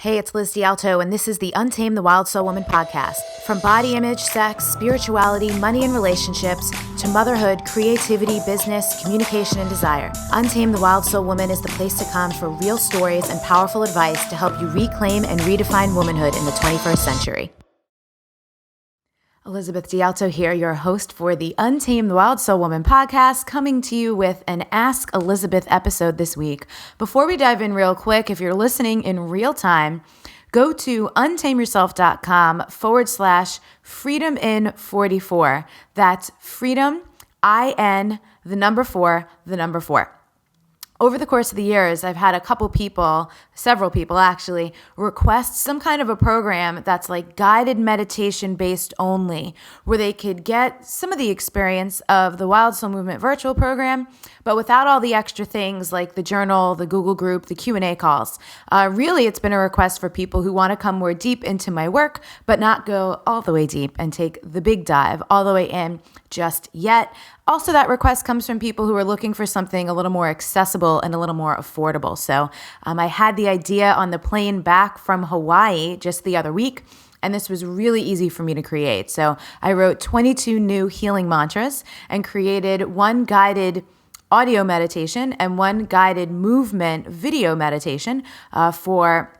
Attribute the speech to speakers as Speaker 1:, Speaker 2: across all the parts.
Speaker 1: Hey, it's Liz DiAlto, and this is the Untamed the Wild Soul Woman podcast. From body image, sex, spirituality, money and relationships, to motherhood, creativity, business, communication, and desire, Untamed the Wild Soul Woman is the place to come for real stories and powerful advice to help you reclaim and redefine womanhood in the 21st century. Elizabeth DiAlto here, your host for the Untamed the Wild Soul Woman podcast, coming to you with an Ask Elizabeth episode this week. Before we dive in real quick, if you're listening in real time, go to untameyourself.com/freedomin44. That's freedom, I-N, the number 4, the number 4. Over the course of the years, I've had several people actually, request some kind of a program that's like guided meditation based only, where they could get some of the experience of the Wild Soul Movement virtual program, but without all the extra things like the journal, the Google group, the Q&A calls. Really, it's been a request for people who want to come more deep into my work, but not go all the way deep and take the big dive all the way in just yet. Also, that request comes from people who are looking for something a little more accessible and a little more affordable. So I had the idea on the plane back from Hawaii just the other week, and this was really easy for me to create. So I wrote 22 new healing mantras and created one guided audio meditation and one guided movement video meditation for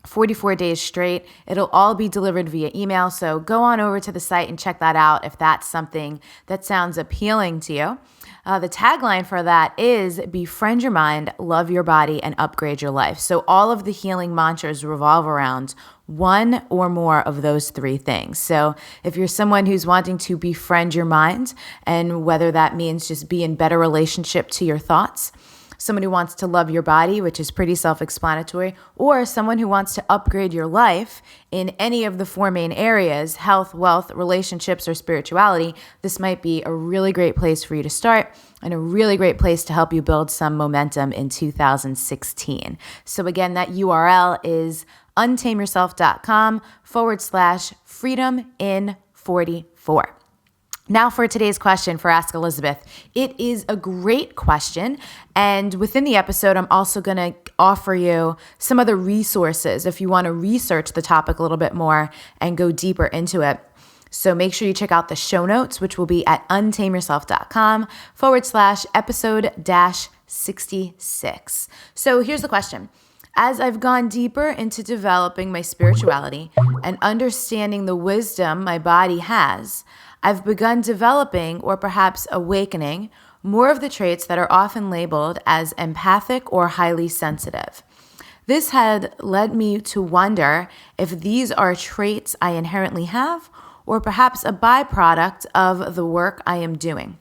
Speaker 1: 44 days straight. It'll all be delivered via email. So go on over to the site and check that out if that's something that sounds appealing to you. The tagline for that is befriend your mind, love your body, and upgrade your life. So all of the healing mantras revolve around one or more of those three things. So if you're someone who's wanting to befriend your mind, and whether that means just be in better relationship to your thoughts, someone who wants to love your body, which is pretty self-explanatory, or someone who wants to upgrade your life in any of the four main areas, health, wealth, relationships, or spirituality, this might be a really great place for you to start and a really great place to help you build some momentum in 2016. So again, that URL is untameyourself.com/freedomin44. Now for today's question for Ask Elizabeth. It is a great question, and within the episode, I'm also going to offer you some other resources if you want to research the topic a little bit more and go deeper into it. So make sure you check out the show notes, which will be at untameyourself.com/episode-66. So here's the question. As I've gone deeper into developing my spirituality and understanding the wisdom my body has, I've begun developing, or perhaps awakening, more of the traits that are often labeled as empathic or highly sensitive. This had led me to wonder if these are traits I inherently have, or perhaps a byproduct of the work I am doing.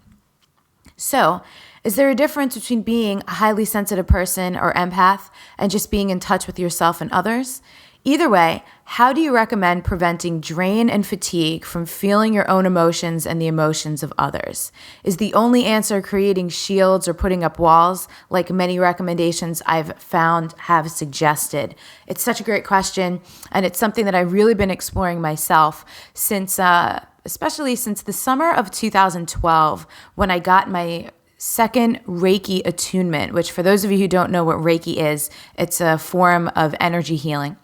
Speaker 1: So, is there a difference between being a highly sensitive person or empath and just being in touch with yourself and others? Either way, how do you recommend preventing drain and fatigue from feeling your own emotions and the emotions of others? Is the only answer creating shields or putting up walls, like many recommendations I've found have suggested? It's such a great question, and it's something that I've really been exploring myself since, especially since the summer of 2012, when I got my second Reiki attunement, which for those of you who don't know what Reiki is, it's a form of energy healing.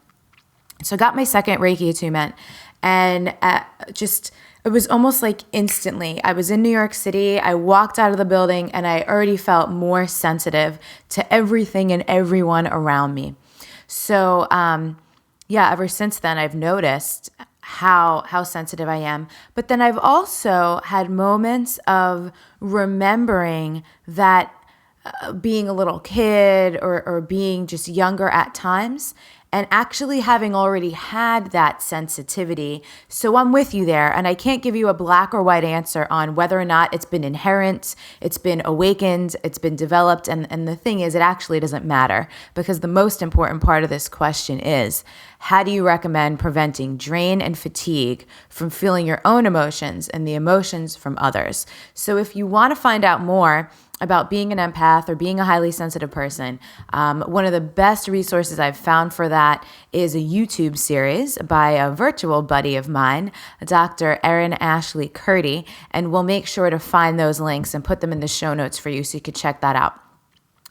Speaker 1: So I got my second Reiki attunement, and it was almost like instantly. I was in New York City, I walked out of the building, and I already felt more sensitive to everything and everyone around me. So ever since then, I've noticed how sensitive I am. But then I've also had moments of remembering that being a little kid or being just younger at times, and actually having already had that sensitivity. So I'm with you there, and I can't give you a black or white answer on whether or not it's been inherent, it's been awakened, it's been developed, and the thing is, it actually doesn't matter, because the most important part of this question is, how do you recommend preventing drain and fatigue from feeling your own emotions and the emotions from others? So if you want to find out more about being an empath or being a highly sensitive person, one of the best resources I've found for that is a YouTube series by a virtual buddy of mine, Dr. Erin Ashley Curdy, and we'll make sure to find those links and put them in the show notes for you so you could check that out.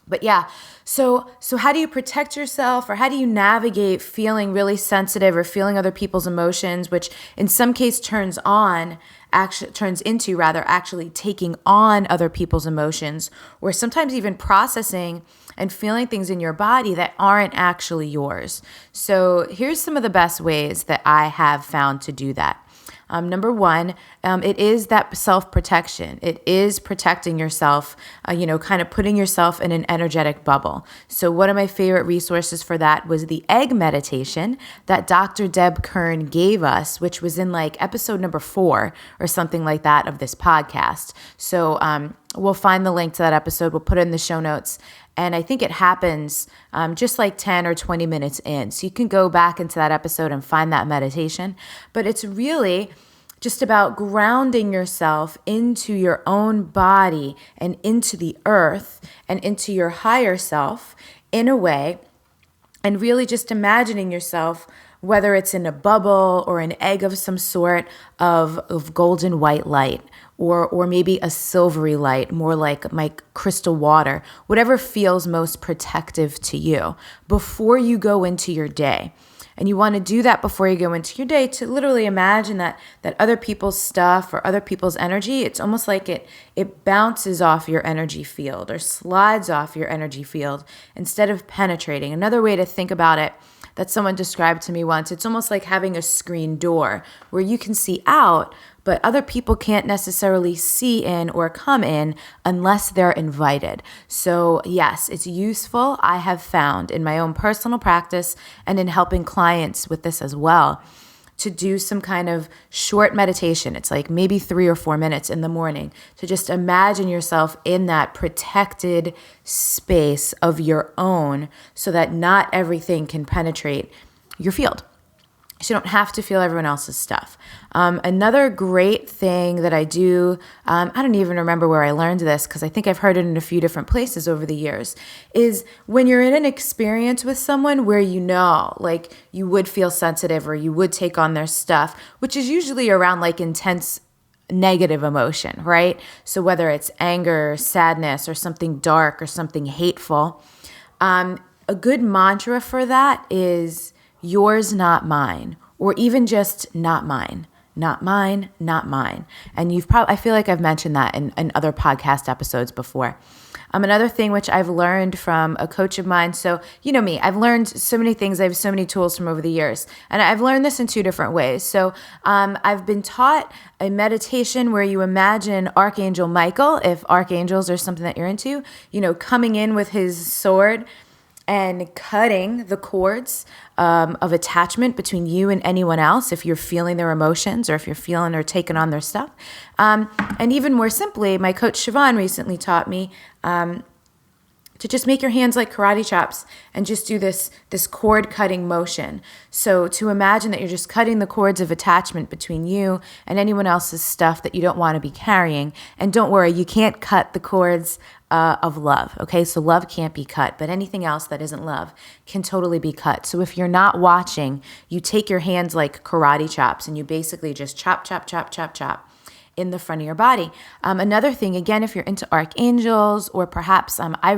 Speaker 1: But yeah, so how do you protect yourself, or how do you navigate feeling really sensitive or feeling other people's emotions, which in some case turns into actually taking on other people's emotions, or sometimes even processing and feeling things in your body that aren't actually yours. So here's some of the best ways that I have found to do that. Number one, it is that self-protection. It is protecting yourself, kind of putting yourself in an energetic bubble. So one of my favorite resources for that was the egg meditation that Dr. Deb Kern gave us, which was in like episode number 4 or something like that of this podcast. So we'll find the link to that episode. We'll put it in the show notes. And I think it happens just like 10 or 20 minutes in. So you can go back into that episode and find that meditation. But it's really just about grounding yourself into your own body and into the earth and into your higher self in a way, and really just imagining yourself, whether it's in a bubble or an egg of some sort of golden white light, or maybe a silvery light, more like crystal water, whatever feels most protective to you before you go into your day. And you want to do that before you go into your day, to literally imagine that other people's stuff or other people's energy, it's almost like it bounces off your energy field or slides off your energy field instead of penetrating. Another way to think about it that someone described to me once, it's almost like having a screen door where you can see out, but other people can't necessarily see in or come in unless they're invited. So yes, it's useful, I have found in my own personal practice and in helping clients with this as well, to do some kind of short meditation. It's like maybe 3 or 4 minutes in the morning to just imagine yourself in that protected space of your own so that not everything can penetrate your field. So you don't have to feel everyone else's stuff. Another great thing that I do, I don't even remember where I learned this because I think I've heard it in a few different places over the years, is when you're in an experience with someone where like you would feel sensitive or you would take on their stuff, which is usually around like intense negative emotion, right? So whether it's anger, sadness, or something dark or something hateful, a good mantra for that is yours, not mine, or even just not mine, not mine, not mine. And I feel like I've mentioned that in other podcast episodes before. Another thing which I've learned from a coach of mine. So, you know me, I've learned so many things. I have so many tools from over the years. And I've learned this in 2 different ways. So I've been taught a meditation where you imagine Archangel Michael, if archangels are something that you're into, coming in with his sword and cutting the cords of attachment between you and anyone else if you're feeling their emotions or if you're feeling or taking on their stuff. And even more simply, my coach Siobhan recently taught me to just make your hands like karate chops and just do this cord cutting motion. So to imagine that you're just cutting the cords of attachment between you and anyone else's stuff that you don't want to be carrying. And don't worry, you can't cut the cords of love. Okay, so love can't be cut, but anything else that isn't love can totally be cut. So if you're not watching, you take your hands like karate chops and you basically just chop, chop, chop, chop, chop in the front of your body. Another thing, again, if you're into archangels or perhaps I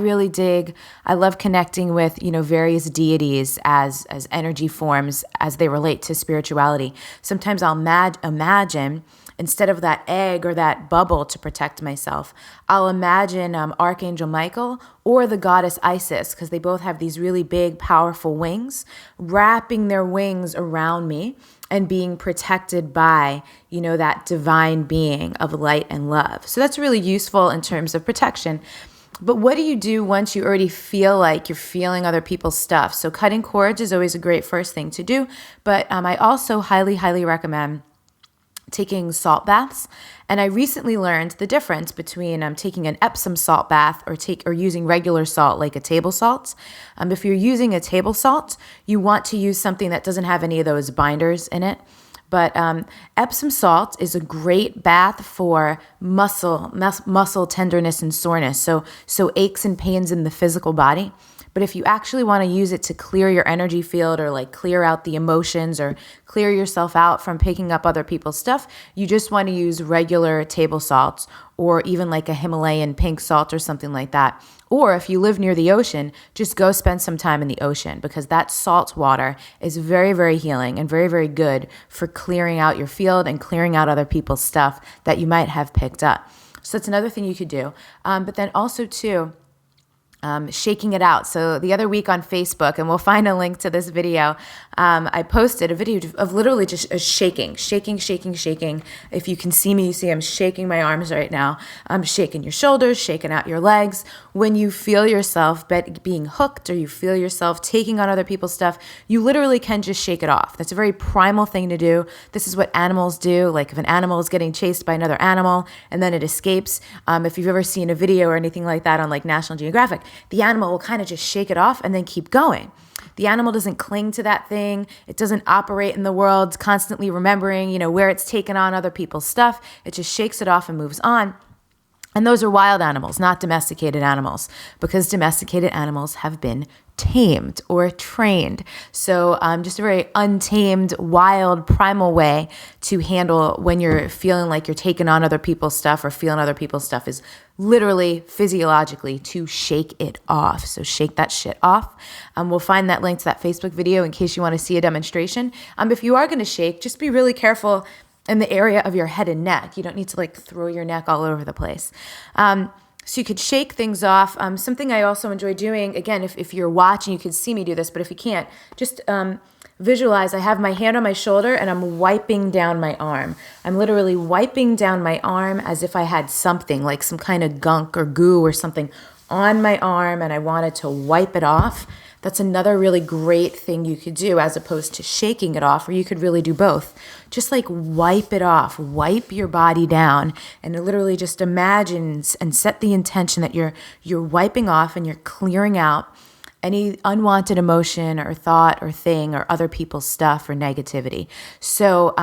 Speaker 1: love connecting with, various deities as energy forms as they relate to spirituality. Sometimes I'll imagine, instead of that egg or that bubble to protect myself, I'll imagine Archangel Michael or the goddess Isis, because they both have these really big, powerful wings, wrapping their wings around me and being protected by, that divine being of light and love. So that's really useful in terms of protection. But what do you do once you already feel like you're feeling other people's stuff? So cutting cords is always a great first thing to do. But I also highly, highly recommend taking salt baths. And I recently learned the difference between taking an Epsom salt bath or using regular salt like a table salt. If you're using a table salt, you want to use something that doesn't have any of those binders in it. But Epsom salt is a great bath for muscle tenderness and soreness. So aches and pains in the physical body. But if you actually want to use it to clear your energy field or like clear out the emotions or clear yourself out from picking up other people's stuff, you just want to use regular table salts or even like a Himalayan pink salt or something like that. Or if you live near the ocean, just go spend some time in the ocean, because that salt water is very, very healing and very, very good for clearing out your field and clearing out other people's stuff that you might have picked up. So that's another thing you could do. But then also too, shaking it out. So the other week on Facebook, and we'll find a link to this video, I posted a video of literally just shaking. If you can see me, you see I'm shaking my arms right now. I'm shaking your shoulders, shaking out your legs. When you feel yourself being hooked or you feel yourself taking on other people's stuff, you literally can just shake it off. That's a very primal thing to do. This is what animals do. Like if an animal is getting chased by another animal and then it escapes, if you've ever seen a video or anything like that on like National Geographic, the animal will kind of just shake it off and then keep going. The animal doesn't cling to that thing. It doesn't operate in the world constantly remembering, where it's taken on other people's stuff. It just shakes it off and moves on. And those are wild animals, not domesticated animals, because domesticated animals have been tamed or trained. So just a very untamed, wild, primal way to handle when you're feeling like you're taking on other people's stuff or feeling other people's stuff is literally physiologically to shake it off. So shake that shit off. We'll find that link to that Facebook video in case you want to see a demonstration. If you are going to shake, just be really careful in the area of your head and neck. You don't need to like throw your neck all over the place. So you could shake things off. Something I also enjoy doing, again, if you're watching, you can see me do this, but if you can't, just visualize I have my hand on my shoulder and I'm wiping down my arm. I'm literally wiping down my arm as if I had something like some kind of gunk or goo or something on my arm and I wanted to wipe it off. That's another really great thing you could do as opposed to shaking it off, or you could really do both. Just like wipe it off, wipe your body down, and literally just imagine and set the intention that you're wiping off and you're clearing out any unwanted emotion or thought or thing or other people's stuff or negativity. So,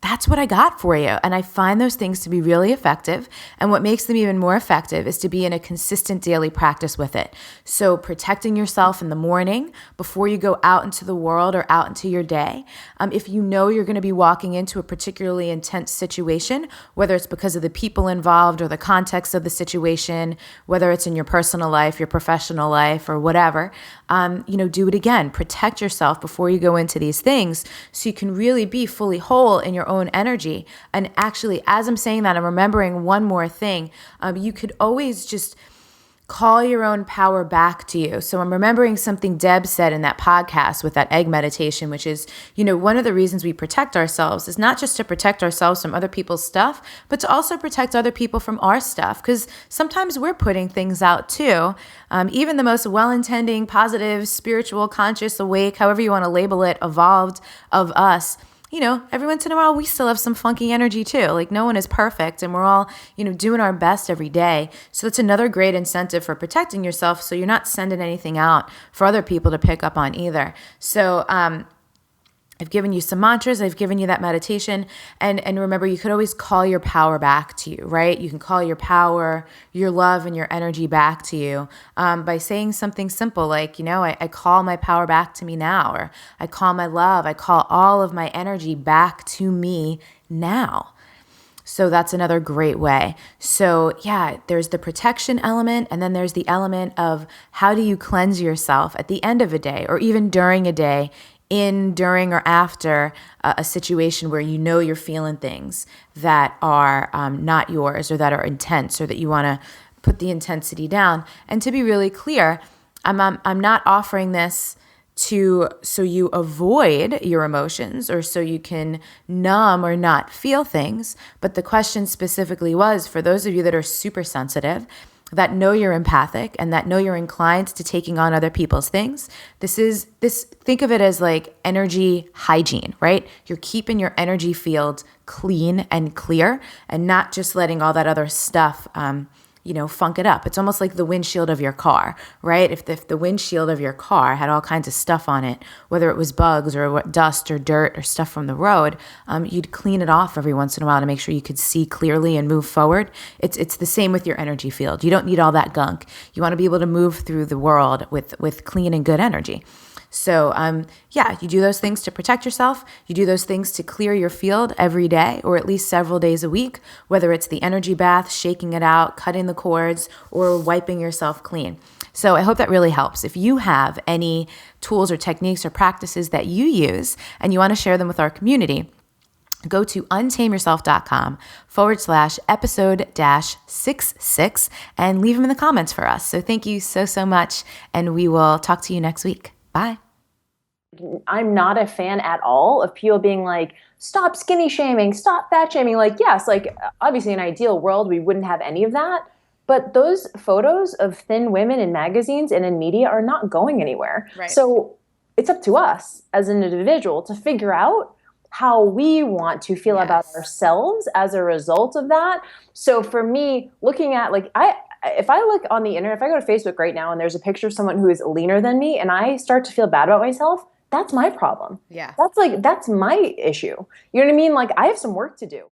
Speaker 1: that's what I got for you. And I find those things to be really effective. And what makes them even more effective is to be in a consistent daily practice with it. So protecting yourself in the morning before you go out into the world or out into your day. If you know you're going to be walking into a particularly intense situation, whether it's because of the people involved or the context of the situation, whether it's in your personal life, your professional life, or whatever, do it again. Protect yourself before you go into these things so you can really be fully whole in your own energy. And actually, as I'm saying that, I'm remembering one more thing. You could always just call your own power back to you. So I'm remembering something Deb said in that podcast with that egg meditation, which is, one of the reasons we protect ourselves is not just to protect ourselves from other people's stuff, but to also protect other people from our stuff. Because sometimes we're putting things out too. Even the most well-intending, positive, spiritual, conscious, awake, however you want to label it, evolved of us, every once in a while, we still have some funky energy too. Like no one is perfect and we're all, doing our best every day. So that's another great incentive for protecting yourself. So you're not sending anything out for other people to pick up on either. So, I've given you some mantras. I've given you that meditation. And remember, you could always call your power back to you, right? You can call your power, your love, and your energy back to you by saying something simple like, I call my power back to me now, or I call my love, I call all of my energy back to me now. So that's another great way. So there's the protection element, and then there's the element of how do you cleanse yourself at the end of a day or even during a day, during, or after a situation where you're feeling things that are not yours or that are intense or that you want to put the intensity down. And to be really clear, I'm not offering this so you avoid your emotions or so you can numb or not feel things. But the question specifically was for those of you that are super sensitive, that know you're empathic and that know you're inclined to taking on other people's things. Think of it as like energy hygiene, right? You're keeping your energy field clean and clear and not just letting all that other stuff, funk it up. It's almost like the windshield of your car, right? If the windshield of your car had all kinds of stuff on it, whether it was bugs or dust or dirt or stuff from the road, you'd clean it off every once in a while to make sure you could see clearly and move forward. It's the same with your energy field. You don't need all that gunk. You want to be able to move through the world with clean and good energy. So, you do those things to protect yourself. You do those things to clear your field every day, or at least several days a week, whether it's the energy bath, shaking it out, cutting the cords, or wiping yourself clean. So I hope that really helps. If you have any tools or techniques or practices that you use and you want to share them with our community, go to untameyourself.com/episode-66 and leave them in the comments for us. So thank you so much, and we will talk to you next week. Bye.
Speaker 2: I'm not a fan at all of people being like, stop skinny shaming, stop fat shaming. Like, yes, like obviously in an ideal world, we wouldn't have any of that. But those photos of thin women in magazines and in media are not going anywhere.
Speaker 1: Right.
Speaker 2: So it's up to us as an individual to figure out how we want to feel about ourselves as a result of that. So for me, looking at if I look on the internet, if I go to Facebook right now and there's a picture of someone who is leaner than me and I start to feel bad about myself, that's my problem.
Speaker 1: Yeah.
Speaker 2: That's my issue. You know what I mean? Like I have some work to do.